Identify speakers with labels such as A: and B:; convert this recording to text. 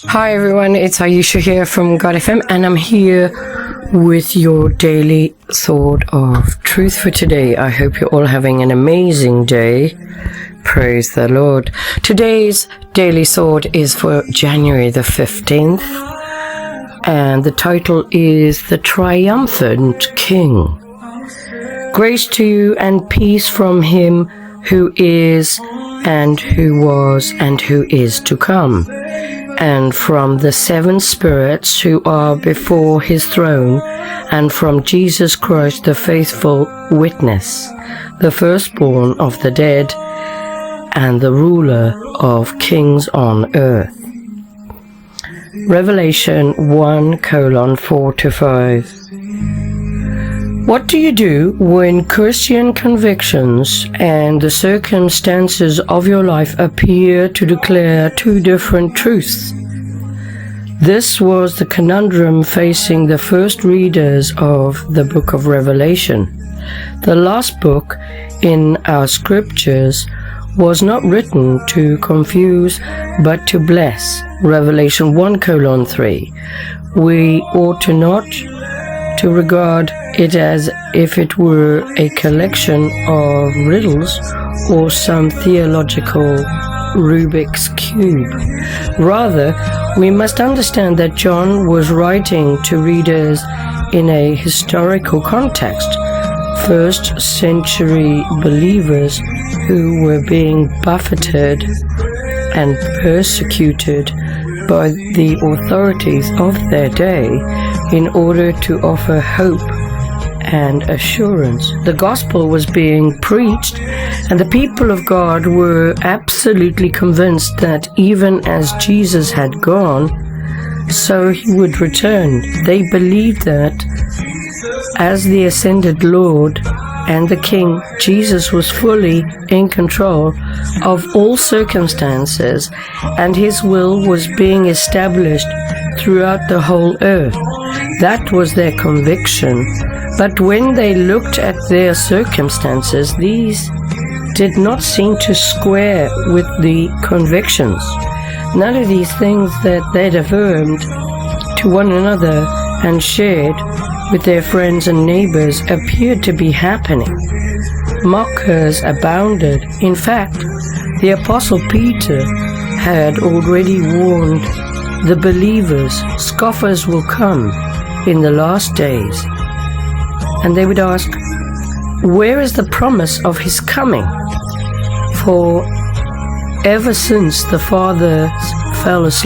A: Hi everyone, it's Ayesha here from God FM, and I'm here with your daily thought of truth for today. I hope you're all having an amazing day. Praise the Lord. Today's daily thought is for January the 15th, and the title is The Triumphant King. Grace to you and peace from him who is and who was and who is to come, and from the seven spirits who are before his throne, and from Jesus Christ the faithful witness, the firstborn of the dead, and the ruler of kings on earth. Revelation 1:4-5. What do you do when Christian convictions and the circumstances of your life appear to declare two different truths? This was the conundrum facing the first readers of the book of Revelation. The last book in our scriptures was not written to confuse but to bless. Revelation 1:3. We ought to not to regard it as if it were a collection of riddles or some theological Rubik's Cube. Rather, we must understand that John was writing to readers in a historical context. First century believers who were being buffeted and persecuted by the authorities of their day in order to offer hope and assurance. The gospel was being preached, and the people of God were absolutely convinced that even as Jesus had gone, so he would return. They believed that as the ascended Lord and the King, Jesus was fully in control of all circumstances, and his will was being established throughout the whole earth. That was their conviction. But when they looked at their circumstances, these did not seem to square with the convictions. None of these things that they'd affirmed to one another and shared with their friends and neighbors appeared to be happening. Mockers abounded. In fact, the Apostle Peter had already warned the believers, scoffers will come in the last days. And they would ask, where is the promise of his coming? For ever since the fathers fell asleep,